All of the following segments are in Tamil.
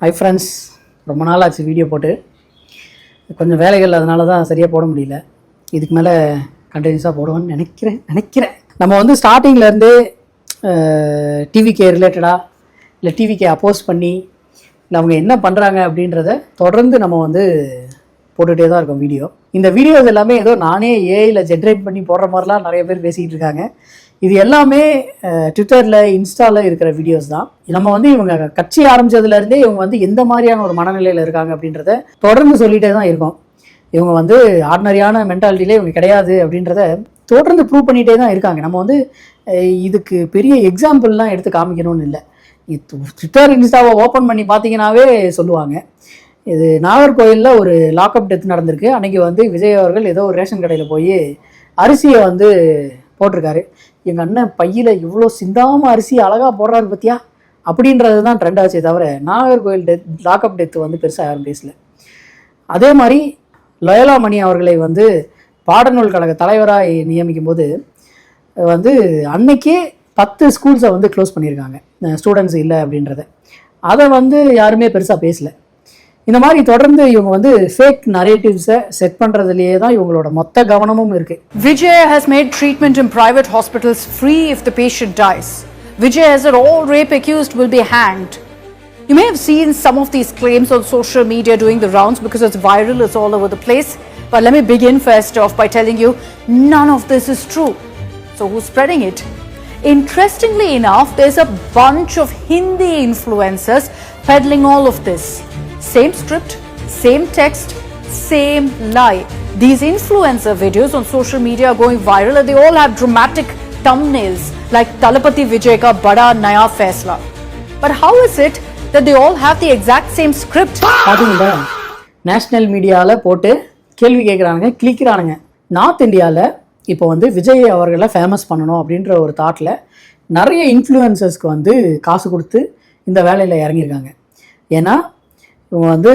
ஹை ஃப்ரெண்ட்ஸ், ரொம்ப நாள் ஆச்சு வீடியோ போட்டு. கொஞ்சம் வேலைகள் அதனால தான் சரியாக போட முடியல. இதுக்கு மேலே கண்டினியூஸாக போடுவோன்னு நினைக்கிறேன். நம்ம வந்து ஸ்டார்டிங்லேருந்து டிவிகே ரிலேட்டடாக இல்லை டிவிகே அப்போஸ் பண்ணி இல்லை அவங்க என்ன பண்ணுறாங்க அப்படின்றத தொடர்ந்து நம்ம வந்து போட்டுகிட்டே தான் இருக்கோம் வீடியோ. இந்த வீடியோஸ் எல்லாமே ஏதோ நானே ஏஐயில் ஜென்ரேட் பண்ணி போடுற மாதிரிலாம் நிறைய பேர் பேசிக்கிட்டு இருக்காங்க. இது எல்லாமே ட்விட்டரில் இன்ஸ்டாவில் இருக்கிற வீடியோஸ் தான். நம்ம வந்து இவங்க கட்சி ஆரம்பித்ததுலேருந்தே இவங்க வந்து எந்த மாதிரியான ஒரு மனநிலையில் இருக்காங்க அப்படின்றத தொடர்ந்து சொல்லிகிட்டே தான் இருக்கோம். இவங்க வந்து ஆர்டினரியான மென்டாலிட்டியிலே இவங்க கிடையாது அப்படின்றத தொடர்ந்து ப்ரூவ் பண்ணிகிட்டே தான் இருக்காங்க. நம்ம வந்து இதுக்கு பெரிய எக்ஸாம்பிள்லாம் எடுத்து காமிக்கணும்னு இல்லை. ட்விட்டர் இன்ஸ்டாவை ஓப்பன் பண்ணி பார்த்தீங்கன்னாவே சொல்லுவாங்க. இது நாகர்கோயிலில் ஒரு லாக்அப் டெத் நடந்திருக்கு. அன்றைக்கி வந்து விஜய் அவர்கள் ஏதோ ஒரு ரேஷன் கடையில் போய் அரிசியை வந்து போட்டிருக்காரு. எங்கள் அண்ணன் பையில் இவ்வளோ சிந்தாமல் அரிசி அழகாக போடுறாரு பற்றியா அப்படின்றது தான் ட்ரெண்ட் ஆச்சே தவிர நாகர்கோயில் லாக்அப் டெத்து வந்து பெருசாக யாரும் பேசல. அதே மாதிரி லயோலா மணி அவர்களை வந்து பாடநூல் கழக தலைவராக நியமிக்கும் போது வந்து அன்னைக்கே 10 ஸ்கூல்ஸை வந்து க்ளோஸ் பண்ணியிருக்காங்க, ஸ்டூடெண்ட்ஸ் இல்லை அப்படின்றத. அதை வந்து யாருமே பெருசாக பேசலை. இந்த மாதிரி தொடர்ந்து இவங்க வந்து ஃபேக் நரேட்டிவ்ஸை செட் பண்ணுறதுலேயே தான் இவங்களோட மொத்த கவனமும் இருக்குது. Vijay has made treatment in private hospitals free if the patient dies. Vijay has said all rape accused will be hanged. You may have seen some of these claims on social media doing the rounds because it's viral, it's all over the place. But let me begin first off by telling you, none of this is true. So who's spreading it? Interestingly enough, there's a bunch of Hindi influencers peddling all of this. Same script, same text, same lie. These influencer videos on social media are going viral and they all have dramatic thumbnails like Talapati Vijay ka bada naya faisla. But how is it that they all have the exact same script? பார்த்தீங்களா, நேஷ்னல் மீடியாவில் போட்டு கேள்வி கேட்குறானுங்க, கிளிக்கிறானுங்க. நார்த் இந்தியாவில் இப்போ வந்து விஜய் அவர்களை ஃபேமஸ் பண்ணணும் அப்படின்ற ஒரு தாட்டில் நிறைய இன்ஃப்ளூயன்சர்ஸ்க்கு வந்து காசு கொடுத்து இந்த வேலையில் இறங்கியிருக்காங்க. ஏன்னா இவங்க வந்து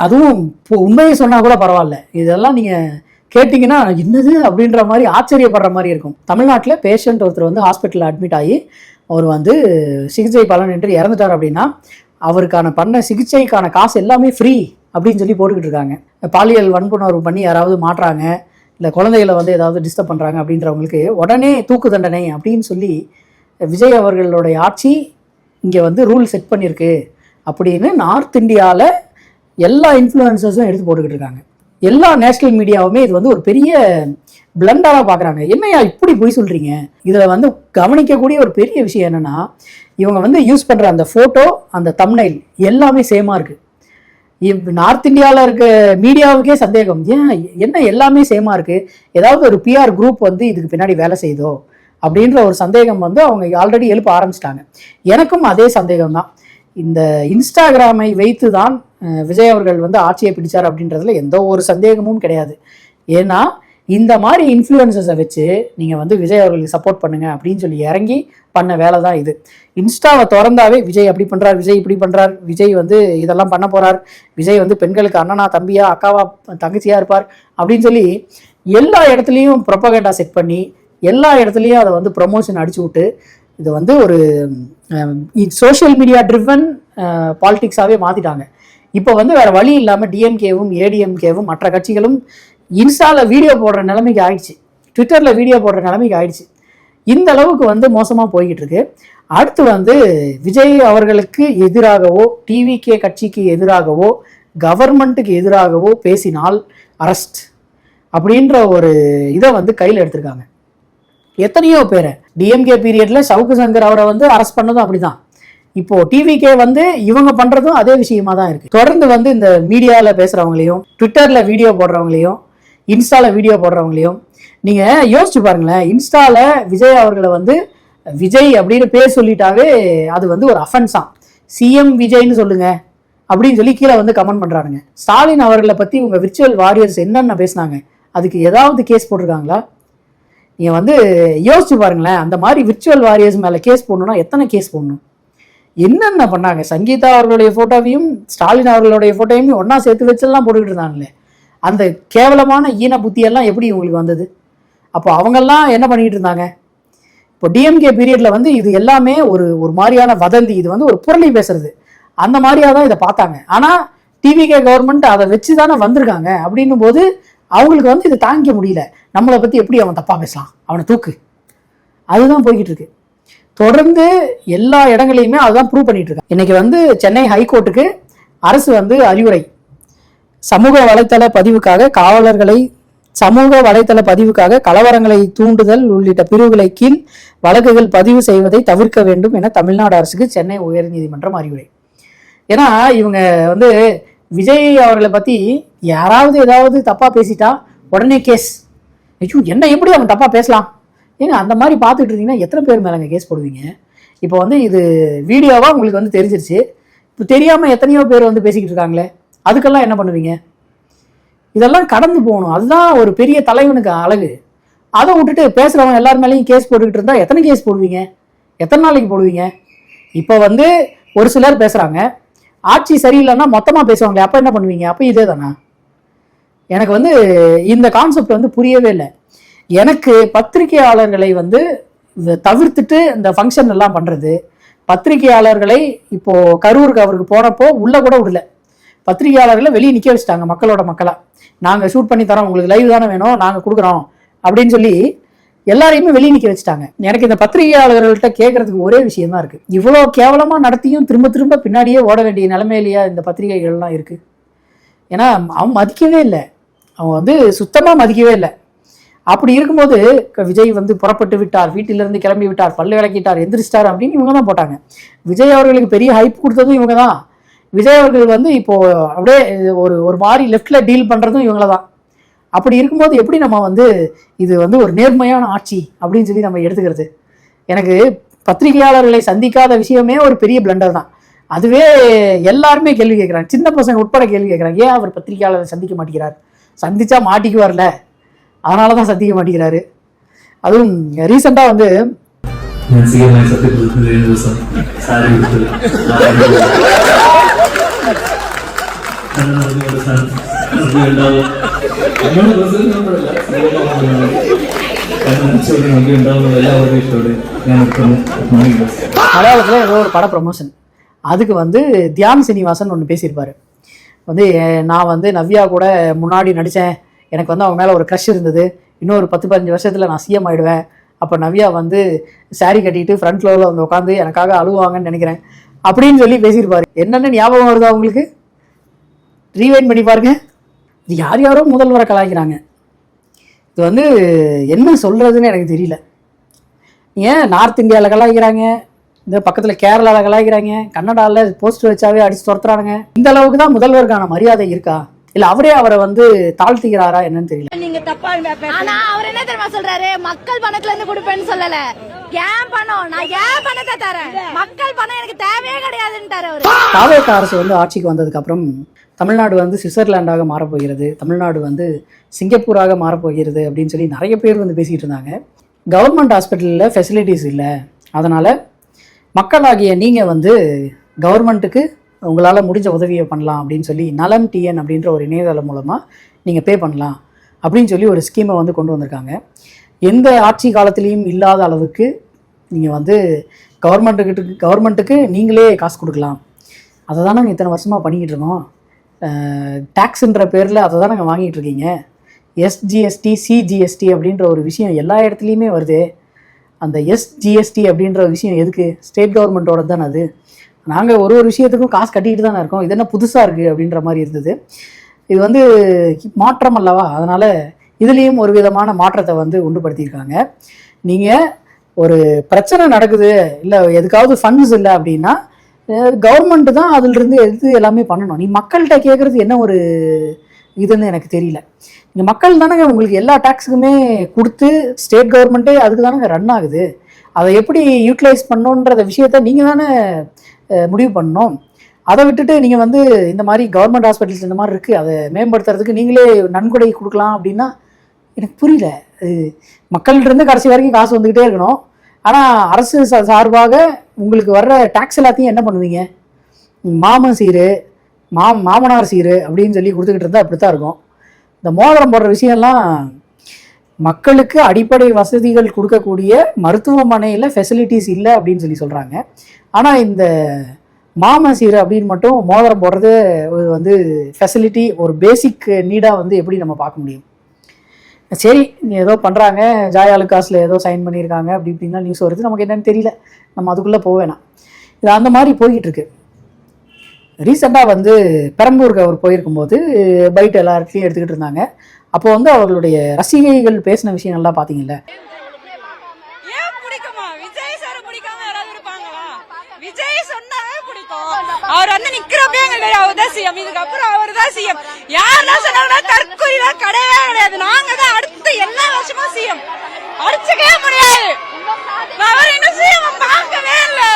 அதுவும் உண்மையை சொன்னால் கூட பரவாயில்ல, இதெல்லாம் நீங்கள் கேட்டிங்கன்னா என்னது அப்படின்ற மாதிரி ஆச்சரியப்படுற மாதிரி இருக்கும். தமிழ்நாட்டில் பேஷண்ட் ஒருத்தர் வந்து ஹாஸ்பிட்டலில் அட்மிட் ஆகி அவர் வந்து சிகிச்சை பலன் என்று இறந்துட்டார் அப்படின்னா அவருக்கான பண்ண சிகிச்சைக்கான காசு எல்லாமே ஃப்ரீ அப்படின்னு சொல்லி போட்டுக்கிட்டு இருக்காங்க. பாலியல் வன்புணர்வு பண்ணி யாராவது மாட்டுறாங்க இல்லை குழந்தைகளை வந்து ஏதாவது டிஸ்டர்ப் பண்ணுறாங்க அப்படின்றவங்களுக்கு உடனே தூக்கு தண்டனை அப்படின்னு சொல்லி விஜய் அவர்களுடைய ஆட்சி இங்கே வந்து ரூல் செட் பண்ணியிருக்கு அப்படின்னு நார்த் இந்தியாவில் எல்லா இன்ஃப்ளூயன்சர்ஸும் எடுத்து போட்டுக்கிட்டு இருக்காங்க. எல்லா நேஷ்னல் மீடியாவுமே இது வந்து ஒரு பெரிய பிளண்டராக பார்க்குறாங்க. என்னையா இப்படி போய் சொல்கிறீங்க? இதில் வந்து கவனிக்கக்கூடிய ஒரு பெரிய விஷயம் என்னென்னா, இவங்க வந்து யூஸ் பண்ணுற அந்த ஃபோட்டோ, அந்த தம்ப்நெயில் எல்லாமே சேமாக இருக்குது. நார்த் இந்தியாவில் இருக்க மீடியாவுக்கே சந்தேகம், ஏன் என்ன எல்லாமே சேமாக இருக்குது, ஏதாவது ஒரு பிஆர் குரூப் வந்து இதுக்கு பின்னாடி வேலை செய்தோ அப்படின்ற ஒரு சந்தேகம் வந்து அவங்க ஆல்ரெடி எழுப்ப ஆரம்பிச்சிட்டாங்க. எனக்கும் அதே சந்தேகம் தான். இந்த இன்ஸ்டாகிராமை வைத்து தான் விஜய் அவர்கள் வந்து ஆட்சியை பிடிச்சார் அப்படின்றதுல எந்த ஒரு சந்தேகமும் கிடையாது. ஏன்னா இந்த மாதிரி இன்ஃப்ளூயன்சஸை வச்சு நீங்கள் வந்து விஜய் அவர்களுக்கு சப்போர்ட் பண்ணுங்க அப்படின்னு சொல்லி இறங்கி பண்ண வேலை தான் இது. இன்ஸ்டாவை திறந்தாவே விஜய் அப்படி பண்ணுறார், விஜய் இப்படி பண்ணுறார், விஜய் வந்து இதெல்லாம் பண்ண போகிறார், விஜய் வந்து பெண்களுக்கு அண்ணனா தம்பியா அக்காவா தங்கச்சியாக இருப்பார் அப்படின்னு சொல்லி எல்லா இடத்துலையும் ப்ரொபகண்டா செட் பண்ணி எல்லா இடத்துலையும் அதை வந்து ப்ரொமோஷன் அடிச்சு விட்டு இது வந்து ஒரு சோஷியல் மீடியா ட்ரிவன் பாலிடிக்ஸாகவே மாற்றிட்டாங்க. இப்போ வந்து வேறு வழி இல்லாமல் டிஎம்கேவும் ஏடிஎம்கேவும் மற்ற கட்சிகளும் இன்ஸ்டாவில் வீடியோ போடுற நிலைமைக்கு ஆயிடுச்சு, ட்விட்டரில் வீடியோ போடுற நிலைமைக்கு ஆயிடுச்சு. இந்த அளவுக்கு வந்து மோசமாக போய்கிட்டு இருக்கு. அடுத்து வந்து விஜய் அவர்களுக்கு எதிராகவோ டிவிகே கட்சிக்கு எதிராகவோ கவர்மெண்ட்டுக்கு எதிராகவோ பேசினால் அரெஸ்ட் அப்படின்ற ஒரு இதை வந்து கையில் எடுத்திருக்காங்க. எத்தனையோ பேரை டிஎம்கே பீரியடில் சவுக்கு சங்கர் அவரை வந்து அரெஸ்ட் பண்ணதும் அப்படிதான். இப்போ டிவிகே வந்து இவங்க பண்ணுறதும் அதே விஷயமா தான் இருக்குது. தொடர்ந்து வந்து இந்த மீடியாவில் பேசுகிறவங்களையும் ட்விட்டரில் வீடியோ போடுறவங்களையும் இன்ஸ்டாவில் வீடியோ போடுறவங்களையும் நீங்கள் யோசிச்சு பாருங்களேன். இன்ஸ்டாவில் விஜய் அவர்களை வந்து விஜய் அப்படின்னு பேர் சொல்லிட்டாவே அது வந்து ஒரு அஃபென்ஸாம். சிஎம் விஜய்னு சொல்லுங்க அப்படின்னு சொல்லி கீழே வந்து கமெண்ட் பண்ணுறானுங்க. ஸ்டாலின் அவர்களை பற்றி இவங்க விர்ச்சுவல் வாரியர்ஸ் என்னென்ன பேசினாங்க, அதுக்கு ஏதாவது கேஸ் போட்டிருக்காங்களா? நீங்கள் வந்து யோசிச்சு பாருங்களேன். அந்த மாதிரி விர்ச்சுவல் வாரியர்ஸ் மேலே கேஸ் போடணுன்னா எத்தனை கேஸ் போடணும்? என்னென்ன பண்ணாங்க? சங்கீதா அவர்களுடைய ஃபோட்டோவையும் ஸ்டாலின் அவர்களுடைய ஃபோட்டோவையும் ஒன்றா சேர்த்து வச்செல்லாம் போட்டுக்கிட்டு இருந்தாங்களே. அந்த கேவலமான ஈன புத்தியெல்லாம் எப்படி இவங்களுக்கு வந்தது? அப்போ அவங்கெல்லாம் என்ன பண்ணிக்கிட்டு இருந்தாங்க? இப்போ டிஎம்கே பீரியடில் வந்து இது எல்லாமே ஒரு மாதிரியான வதந்தி, இது வந்து ஒரு புரளி பேசுறது. அந்த மாதிரியாக தான் இதை பார்த்தாங்க. ஆனால் டிவிகே கவர்மெண்ட் அதை வச்சு தானே வந்திருக்காங்க. அப்படின்னும் போது அவங்களுக்கு வந்து இதை தாங்கிக்க முடியல. நம்மளை பற்றி எப்படி அவன் தப்பாக பேசலாம், அவனை தூக்கு, அதுதான் போய்கிட்டு இருக்கு. தொடர்ந்து எல்லா இடங்களையுமே அதுதான் ப்ரூவ் பண்ணிட்டு இருக்காங்க. இன்னைக்கு வந்து சென்னை ஹைகோர்ட்டுக்கு அரசு வந்து அறிவுரை, சமூக வலைத்தள பதிவுக்காக கலவரங்களை தூண்டுதல் உள்ளிட்ட பிரிவுகளை கீழ் வழக்குகள் பதிவு செய்வதை தவிர்க்க வேண்டும் என தமிழ்நாடு அரசுக்கு சென்னை உயர்நீதிமன்றம் அறிவுரை. ஏன்னா இவங்க வந்து விஜய் அவர்களை பற்றி யாராவது ஏதாவது தப்பாக பேசிட்டா உடனே கேஸ். ஐயோ, என்ன எப்படி அவன் தப்பாக பேசலாம்? ஏங்க அந்த மாதிரி பார்த்துட்டு இருந்தீங்கன்னா எத்தனை பேர் மேலே கேஸ் போடுவீங்க? இப்போ வந்து இது வீடியோவாக உங்களுக்கு வந்து தெரிஞ்சிருச்சு. இப்போ தெரியாமல் எத்தனையோ பேர் வந்து பேசிக்கிட்டு இருக்காங்களே, அதுக்கெல்லாம் என்ன பண்ணுவீங்க? இதெல்லாம் கடந்து போகணும். அதுதான் ஒரு பெரிய தலைவனுக்கு அழகு. அதை விட்டுட்டு பேசுகிறவங்க எல்லார் மேலேயும் கேஸ் போட்டுக்கிட்டு இருந்தால் எத்தனை கேஸ் போடுவீங்க? எத்தனை நாளைக்கு போடுவீங்க? இப்போ வந்து ஒரு சிலர் பேசுகிறாங்க, ஆட்சி சரியில்லைன்னா மொத்தமாக பேசுவாங்களே, அப்போ என்ன பண்ணுவீங்க? அப்போ இதே தானா? எனக்கு வந்து இந்த கான்செப்ட் வந்து புரியவே இல்லை. எனக்கு பத்திரிகையாளர்களை வந்து தவிர்த்துட்டு இந்த ஃபங்க்ஷன் எல்லாம் பண்ணுறது, பத்திரிகையாளர்களை இப்போது கரூருக்கு அவருக்கு போனப்போ உள்ளே கூட விடல, பத்திரிகையாளர்களை வெளியே நிற்க வச்சுட்டாங்க. மக்களோட மக்களாக நாங்கள் ஷூட் பண்ணி தரோம், உங்களுக்கு லைவ் தானே வேணும், நாங்கள் கொடுக்குறோம் அப்படின்னு சொல்லி எல்லாரையுமே வெளியே நிற்க வச்சுட்டாங்க. எனக்கு இந்த பத்திரிகையாளர்கள்ட்ட கேட்கறதுக்கு ஒரே விஷயம் தான் இருக்குது, இவ்வளோ கேவலமாக நடத்தியும் திரும்ப திரும்ப பின்னாடியே ஓட வேண்டிய நிலைமையிலேயே இந்த பத்திரிகைகள்லாம் இருக்குது. ஏன்னா அவன் மதிக்கவே இல்லை, அவன் வந்து சுத்தமாக மதிக்கவே இல்லை. அப்படி இருக்கும்போது விஜய் வந்து புறப்பட்டு விட்டார், வீட்டிலிருந்து கிளம்பி விட்டார், பல்லு விளக்கிட்டார், எந்திரிச்சிட்டார் அப்படின்னு இவங்க தான் போட்டாங்க. விஜய் அவர்களுக்கு பெரிய ஹைப் கொடுத்ததும் இவங்க தான். விஜய் அவர்கள் வந்து இப்போ அப்படியே ஒரு மாதிரி லெஃப்ட்ல டீல் பண்றதும் இவங்கள தான். அப்படி இருக்கும்போது எப்படி நம்ம வந்து இது வந்து ஒரு நேர்மையான ஆட்சி அப்படின்னு சொல்லி நம்ம எடுத்துக்கிறது? எனக்கு பத்திரிகையாளர்களை சந்திக்காத விஷயமே ஒரு பெரிய பிளண்டர் தான். அதுவே எல்லாருமே கேள்வி கேட்குறாங்க, சின்ன பசங்க உட்பட கேள்வி கேட்குறாங்க, ஏன் அவர் பத்திரிகையாளரை சந்திக்க மாட்டேங்கிறார்? சந்திச்சா மாட்டிக்குவார்ல, அதனால தான் சந்திக்க மாட்டேங்கிறாரு. அதுவும் ரீசெண்டாக வந்து மலையாளத்தில் ஏதோ ஒரு பட ப்ரமோஷன், அதுக்கு வந்து தியான் சீனிவாசன் ஒன்று பேசியிருப்பாரு. வந்து நான் வந்து நவ்யா கூட முன்னாடி நடித்தேன், எனக்கு வந்து அவங்க மேலே ஒரு க்ரஷ் இருந்தது, இன்னொரு 10-15 வருஷத்தில் நான் சிஎம் ஆகிடுவேன், அப்போ நவ்யா வந்து சாரி கட்டிட்டு ஃப்ரண்ட் ரோவில் வந்து உட்காந்து எனக்காக அழுவாங்கன்னு நினைக்கிறேன் அப்படின்னு சொல்லி பேசியிருப்பாரு. என்னென்ன ஞாபகம் வருதா உங்களுக்கு? ரீவைண்ட் பண்ணி பாருங்க. இது யாரோ முதல்வரை கலாய்க்கிறாங்க. இது வந்து என்ன சொல்கிறதுன்னு எனக்கு தெரியல. ஏன் நார்த் இந்தியாவில் கலாய்க்கிறாங்க, இந்த பக்கத்தில் கேரளாவில் கலாய்க்கிறாங்க, கன்னடாவில் போஸ்டர் வச்சாவே அடிச்சு துரத்துறானுங்க. இந்த அளவுக்கு தான் முதல்வருக்கான மரியாதை இருக்கா? இல்ல அவரே அவரை வந்து தாழ்த்துகிறாரா என்னன்னு தெரியல. நீங்க தப்பா ஆனா அவர் என்ன தெரியுமா சொல்றாரு, மக்கள் பணத்துல இருந்து கொடுப்பேன்னு சொல்லல, ஏன் பணம், நான் ஏன் பணத்தை தரேன், மக்கள் பணம் எனக்கு தேவையே கிடையாதுன்றாரு அவரு. தாவேக அரசு வந்து ஆட்சிக்கு வந்ததுக்கு அப்புறம் தமிழ்நாடு வந்து சுவிட்சர்லாண்டாக மாறப்போகிறது, தமிழ்நாடு வந்து சிங்கப்பூராக மாறப்போகிறது அப்படின்னு சொல்லி நிறைய பேர் வந்து பேசிக்கிட்டு இருந்தாங்க. கவர்மெண்ட் ஹாஸ்பிட்டலில் ஃபெசிலிட்டிஸ் இல்லை, அதனால் மக்களாகிய நீங்கள் வந்து கவர்மெண்ட்டுக்கு உங்களால் முடிஞ்ச உதவியை பண்ணலாம் அப்படின்னு சொல்லி நலம் டிஎன் அப்படின்ற ஒரு இணையதளம் மூலமாக நீங்கள் பே பண்ணலாம் அப்படின்னு சொல்லி ஒரு ஸ்கீமை வந்து கொண்டு வந்திருக்காங்க. எந்த ஆட்சி காலத்துலேயும் இல்லாத அளவுக்கு நீங்கள் வந்து கவர்மெண்ட்டுக்கு நீங்களே காசு கொடுக்கலாம். அதை தான் நாங்கள் இத்தனை வருஷமாக பண்ணிக்கிட்டு இருக்கோம். டேக்ஸுன்ற பேரில் அதை தான் நாங்கள் வாங்கிட்டு இருக்கீங்க. எஸ்ஜிஎஸ்டி சிஜிஎஸ்டி அப்படின்ற ஒரு விஷயம் எல்லா இடத்துலையுமே வருது. அந்த எஸ்ஜிஎஸ்டி அப்படின்ற விஷயம் எதுக்கு? ஸ்டேட் கவர்மெண்ட்டோட தான் அது. நாங்கள் ஒரு விஷயத்துக்கும் காசு கட்டிக்கிட்டு தானே இருக்கோம், இது என்ன புதுசாக இருக்குது அப்படின்ற மாதிரி இருந்தது. இது வந்து மாற்றம் அல்லவா, அதனால் இதுலேயும் ஒரு விதமான மாற்றத்தை வந்து உண்டுபடுத்தியிருக்காங்க. நீங்கள் ஒரு பிரச்சனை நடக்குது, இல்லை எதுக்காவது ஃபண்ட்ஸ் இல்லை அப்படின்னா கவர்மெண்ட்டு தான் அதிலிருந்து எடுத்து எல்லாமே பண்ணணும். நீ மக்கள்கிட்ட கேட்குறது என்ன ஒரு இதுன்னு எனக்கு தெரியல. நீங்கள் மக்கள் தானேங்க உங்களுக்கு எல்லா டேக்ஸுக்குமே கொடுத்து, ஸ்டேட் கவர்மெண்ட்டே அதுக்கு தானேங்க ரன் ஆகுது. அதை எப்படி யூட்டிலைஸ் பண்ணணுன்ற விஷயத்த நீங்கள் தானே முடிவு பண்ணணும். அதை விட்டுட்டு நீங்கள் வந்து இந்த மாதிரி கவர்மெண்ட் ஹாஸ்பிட்டல்ஸ் இந்த மாதிரி இருக்குது, அதை மேம்படுத்துறதுக்கு நீங்களே நன்கொடை கொடுக்கலாம் அப்படின்னா எனக்கு புரியல. மக்கள்கிட்டருந்து கடைசி வரைக்கும் காசு வந்துக்கிட்டே இருக்கணும், ஆனால் அரசு சார்பாக உங்களுக்கு வர்ற டேக்ஸ் எல்லாத்தையும் என்ன பண்ணுவீங்க? மாமன் சீரு மாமனார் சீரு அப்படின்னு சொல்லி கொடுத்துக்கிட்டு இருந்தால் அப்படி தான் இருக்கும். இந்த மோதிரம் போடுற விஷயம்லாம் மக்களுக்கு அடிப்படை வசதிகள் கொடுக்கக்கூடிய மருத்துவமனையில் ஃபெசிலிட்டிஸ் இல்லை அப்படின்னு சொல்லி சொல்கிறாங்க. ஆனால் இந்த மாமசீர் அப்படின்னு மட்டும் மோதிரம் போடுறது வந்து ஃபெசிலிட்டி, ஒரு பேசிக் நீடாக வந்து எப்படி நம்ம பார்க்க முடியும்? சரி, ஏதோ பண்ணுறாங்க, ஜாய் அலுகாஸில் ஏதோ சைன் பண்ணியிருக்காங்க அப்படி இப்படின்னா நியூஸ் வருது, நமக்கு என்னென்னு தெரியல, நம்ம அதுக்குள்ளே போக வேணாம். இது அந்த மாதிரி போய்கிட்டு இருக்கு. ரீசெண்டாக வந்து பெரம்பூருக்கு அவர் போயிருக்கும்போது பைட் எல்லா இடத்துலையும் எடுத்துக்கிட்டு இருந்தாங்க. அப்போ வந்து அவர்களுடைய ரசிகைகள் பேசின விஷயங்கள்லாம் பார்த்தீங்கல்ல. அவர் வந்து நிக்கிறப்பே எங்களுக்கு அவர் தான் சிஎம், இதுக்கப்புறம் அவர் தான் சிஎம். யாரெல்லாம் சொன்னாங்கன்னா தற்கொலைலாம் கிடையவே கிடையாது. நாங்க தான் அடுத்த எல்லா வருஷமும் சிஎம். அடிச்சுக்கவே முடியாது. அவர் இன்னும் சிஎம் பார்க்கவே இல்லை.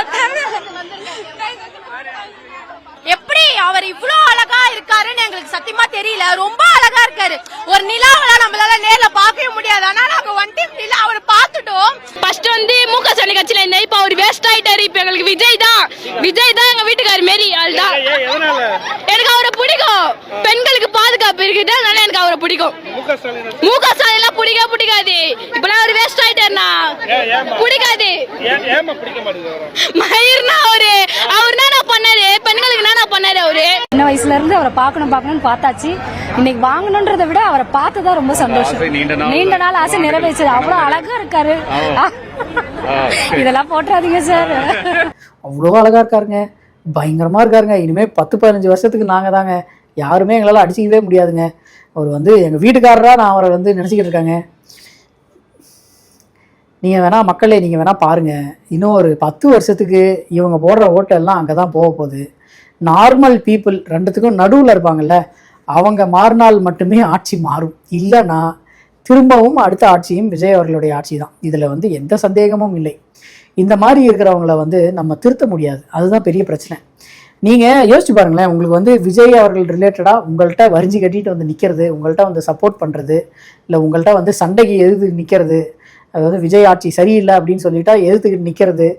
எப்படி அவர் இவ்ளோ அழகா இருக்காருன்னு எங்களுக்கு சத்தியமா தெரியல. ரொம்ப அழகா இருக்காரு. ஒரு நிலாவில நம்மளால நேர்ல பார்க்கவே முடியாது. ஆனா நாங்க ஒன் டைம் நிலா அவரை பார்த்துட்டோம். ஃபர்ஸ்ட் வந்து முக சனி கட்சியில இருந்தேன், இப்ப அவர் வேஸ்ட் ஆயிட்டாரு. இப்ப எங்களுக்கு விஜய் தான் எங்க வீட்டுக்காரு மாரி ஆள் தான். எனக்கு அவரை பிடிக்கும். பெண்களுக்கு பாதுகாப்பு இருக்குது, அதனால எனக்கு அவரை பிடிக்கும். முக ஸ்டாலின் எல்லாம் பிடிக்காது. இப்பெல்லாம் அவர் வேஸ்ட் ஆயிட்டாருனா பிடிக்காது. மயிர்னா அவர் என்ன பண்ணாரு, பெண்களுக்கு என்ன பண்ணாரு அவரு. சின்ன வயசுல இருந்து அவரை பார்க்கணும்னு பார்த்தாச்சு. இன்னைக்கு வாங்கணும்ன்றதை விட அவரை பார்த்ததான் ரொம்ப சந்தோஷம். நீண்ட நாள் ஆசை நிறைவேற்றது. அவ்வளவு அழகா இருக்காரு. இதெல்லாம் போட்டுறாதீங்க சார். அவ்வளோ அழகா இருக்காருங்க, பயங்கரமா இருக்காருங்க. இனிமே 10-15 வருஷத்துக்கு நாங்க தாங்க, யாருமே எங்களால் அடிச்சிக்கவே முடியாதுங்க. அவர் வந்து எங்க வீட்டுக்காரரா நான் அவரை வந்து நினைச்சுக்கிட்டு இருக்காங்க. நீங்கள் வேணா மக்களே, நீங்கள் வேணா பாருங்க, இன்னும் ஒரு 10 வருஷத்துக்கு இவங்க போடுற ஓட்டெல்லாம் அங்கே தான் போக போகுது. நார்மல் பீப்புள் ரெண்டுத்துக்கும் நடுவில் இருப்பாங்கல்ல, அவங்க மாறினால் மட்டுமே ஆட்சி மாறும். இல்லைன்னா திரும்பவும் அடுத்த ஆட்சியும் விஜய் அவர்களுடைய ஆட்சி தான். இதில் வந்து எந்த சந்தேகமும் இல்லை. இந்த மாதிரி இருக்கிறவங்கள வந்து நம்ம திருத்த முடியாது, அதுதான் பெரிய பிரச்சனை. நீங்கள் யோசிச்சு பாருங்களேன், உங்களுக்கு வந்து விஜய் அவர்கள் ரிலேட்டடாக உங்கள்கிட்ட வரிஞ்சு கட்டிட்டு வந்து நிற்கிறது, உங்கள்கிட்ட வந்து சப்போர்ட் பண்ணுறது, இல்லை உங்கள்கிட்ட வந்து சண்டைக்கு எதிர்த்து நிற்கிறது, அதாவது விஜய் ஆட்சி சரியில்லை அப்படின்னு சொல்லிட்டா எதிர்த்துக்கிட்டு நிற்கிறது.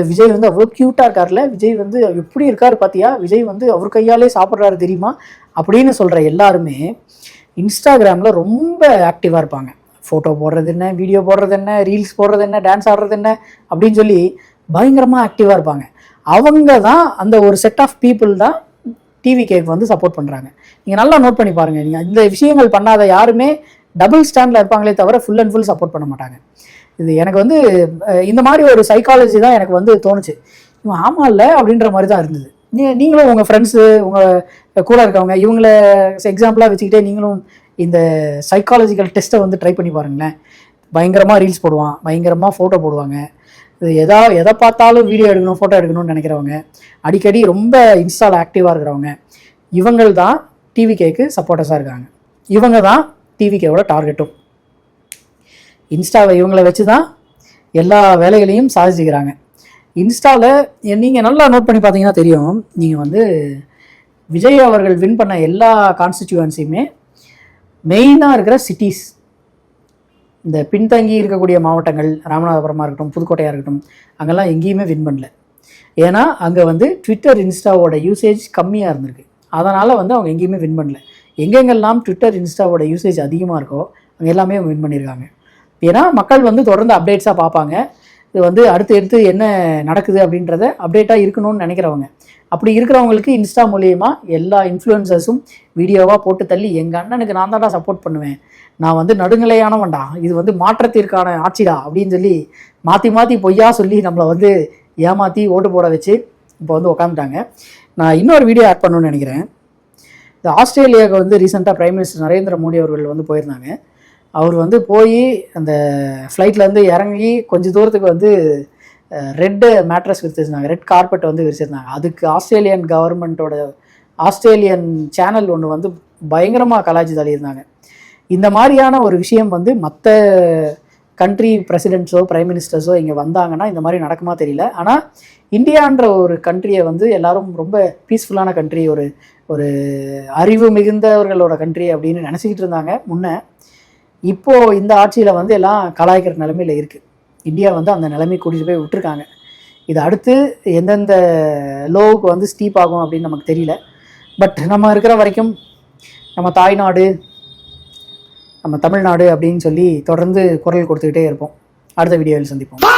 விஜய் வந்து அவ்வளோ க்யூட்டாக இருக்கார்ல, விஜய் வந்து எப்படி இருக்கார் பார்த்தியா, விஜய் வந்து அவர் கையாலே சாப்பிட்றாரு தெரியுமா அப்படின்னு சொல்கிற எல்லாருமே இன்ஸ்டாகிராமில் ரொம்ப ஆக்டிவாக இருப்பாங்க. ஃபோட்டோ போடுறது என்ன, வீடியோ போடுறது என்ன, ரீல்ஸ் போடுறது என்ன, டான்ஸ் ஆடுறது என்ன அப்படின்னு சொல்லி பயங்கரமாக ஆக்டிவாக இருப்பாங்க. அவங்க தான் அந்த ஒரு செட் ஆஃப் பீப்புள் தான் டிவிகேக்கு வந்து சப்போர்ட் பண்ணுறாங்க. நீங்கள் நல்லா நோட் பண்ணி பாருங்கள். நீங்கள் இந்த விஷயங்கள் பண்ணாத யாருமே டபுள் ஸ்டாண்டில் இருப்பாங்களே தவிர ஃபுல் அண்ட் ஃபுல் சப்போர்ட் பண்ண மாட்டாங்க. இது எனக்கு வந்து இந்த மாதிரி ஒரு சைக்காலஜி தான் எனக்கு வந்து தோணுச்சு. ஆமாம் இல்லை அப்படின்ற மாதிரி தான் இருந்தது. நீங்களும் உங்கள் ஃப்ரெண்ட்ஸு, உங்கள் கூட இருக்கவங்க, இவங்கள எக்ஸாம்பிளாக வச்சுக்கிட்டே நீங்களும் இந்த சைக்காலஜிக்கல் டெஸ்ட்டை வந்து ட்ரை பண்ணி பாருங்களேன். பயங்கரமாக ரீல்ஸ் போடுவான், பயங்கரமாக ஃபோட்டோ போடுவாங்க, எதை பார்த்தாலும் வீடியோ எடுக்கணும், ஃபோட்டோ எடுக்கணும்னு நினைக்கிறவங்க, அடிக்கடி ரொம்ப இன்ஸ்டாவில் ஆக்டிவாக இருக்கிறவங்க, இவங்கள் தான் டிவிகேக்கு சப்போர்ட்டர்ஸாக இருக்காங்க. இவங்க தான் டிவிகேவோட டார்கெட்டும். இன்ஸ்டாவை இவங்களை வச்சு தான் எல்லா வேலைகளையும் சாதிச்சுக்கிறாங்க. இன்ஸ்டாவில் நீங்கள் நல்லா நோட் பண்ணி பார்த்தீங்கன்னா தெரியும், நீங்கள் வந்து விஜய் அவர்கள் வின் பண்ண எல்லா கான்ஸ்டிடியூவன்சியுமே மெயினாக இருக்கிற சிட்டிஸ், இந்த பின்தங்கி இருக்கக்கூடிய மாவட்டங்கள், ராமநாதபுரமாக இருக்கட்டும், புதுக்கோட்டையாக இருக்கட்டும், அங்கெல்லாம் எங்கேயுமே வின் பண்ணல. ஏன்னா அங்கே வந்து ட்விட்டர், இன்ஸ்டாவோட யூசேஜ் கம்மியாக இருந்திருக்கு. அதனால் வந்து அவங்க எங்கேயுமே வின் பண்ணல. எங்கெங்கெல்லாம் ட்விட்டர், இன்ஸ்டாவோட யூசேஜ் அதிகமாக இருக்கோ அங்கே எல்லாமே வின் பண்ணியிருக்காங்க. ஏன்னா மக்கள் வந்து தொடர்ந்து அப்டேட்ஸாக பார்ப்பாங்க. இது வந்து அடுத்து என்ன நடக்குது அப்படின்றத அப்டேட்டாக இருக்கணும்னு நினைக்கிறவங்க. அப்படி இருக்கிறவங்களுக்கு இன்ஸ்டா மூலியமா எல்லா இன்ஃப்ளூயன்சர்ஸும் வீடியோவாக போட்டு தள்ளி, எங்கள் அண்ணனுக்கு நான் தான்டா சப்போர்ட் பண்ணுவேன், நான் வந்து நடுநிலையானவன்டா, இது வந்து மாற்றத்திற்கான ஆட்சிடா அப்படின்னு சொல்லி மாற்றி பொய்யா சொல்லி நம்மளை வந்து ஏமாற்றி ஓட்டு போட வச்சு இப்போ வந்து உட்காந்துட்டாங்க. நான் இன்னொரு வீடியோ ஆட் பண்ணணும்னு நினைக்கிறேன். இந்த ஆஸ்திரேலியாவுக்கு வந்து ரீசெண்டாக பிரைம் மினிஸ்டர் நரேந்திர மோடி அவர்கள் வந்து போயிருந்தாங்க. அவர் வந்து போய் அந்த ஃப்ளைட்லேருந்து இறங்கி கொஞ்சம் தூரத்துக்கு வந்து ரெட்டு மேட்ரஸ் விரிச்சிருந்தாங்க, ரெட் கார்பெட் வந்து விரிச்சிருந்தாங்க. அதுக்கு ஆஸ்திரேலியன் கவர்மெண்ட்டோட ஆஸ்திரேலியன் சேனல் ஒன்று வந்து பயங்கரமாக கலாய்ச்சி தள்ளியிருந்தாங்க. இந்த மாதிரியான ஒரு விஷயம் வந்து மற்ற கண்ட்ரி பிரசிடென்ட்ஸோ பிரைம் மினிஸ்டர்ஸோ இங்கே வந்தாங்கன்னா இந்த மாதிரி நடக்குமா தெரியல. ஆனால் இந்தியான்ற ஒரு கண்ட்ரியை வந்து எல்லாரும் ரொம்ப பீஸ்ஃபுல்லான கண்ட்ரி, ஒரு அறிவு மிகுந்தவர்களோட கண்ட்ரி அப்படின்னு நினச்சிக்கிட்டு இருந்தாங்க முன்னே. இப்போது இந்த ஆட்சியில் வந்து எல்லாம் கலாய்க்கிற நிலைமையில் இருக்குது. இந்தியா வந்து அந்த நிலைமை கூட்டிகிட்டு போய் விட்டுருக்காங்க. இது அடுத்து எந்தெந்த லோவுக்கு வந்து ஸ்டீப் ஆகும் அப்படின்னு நமக்கு தெரியல. பட் நம்ம இருக்கிற வரைக்கும் நம்ம தாய்நாடு, நம்ம தமிழ்நாடு அப்படின்னு சொல்லி தொடர்ந்து குரல் கொடுத்துக்கிட்டே இருப்போம். அடுத்த வீடியோவில் சந்திப்போம்.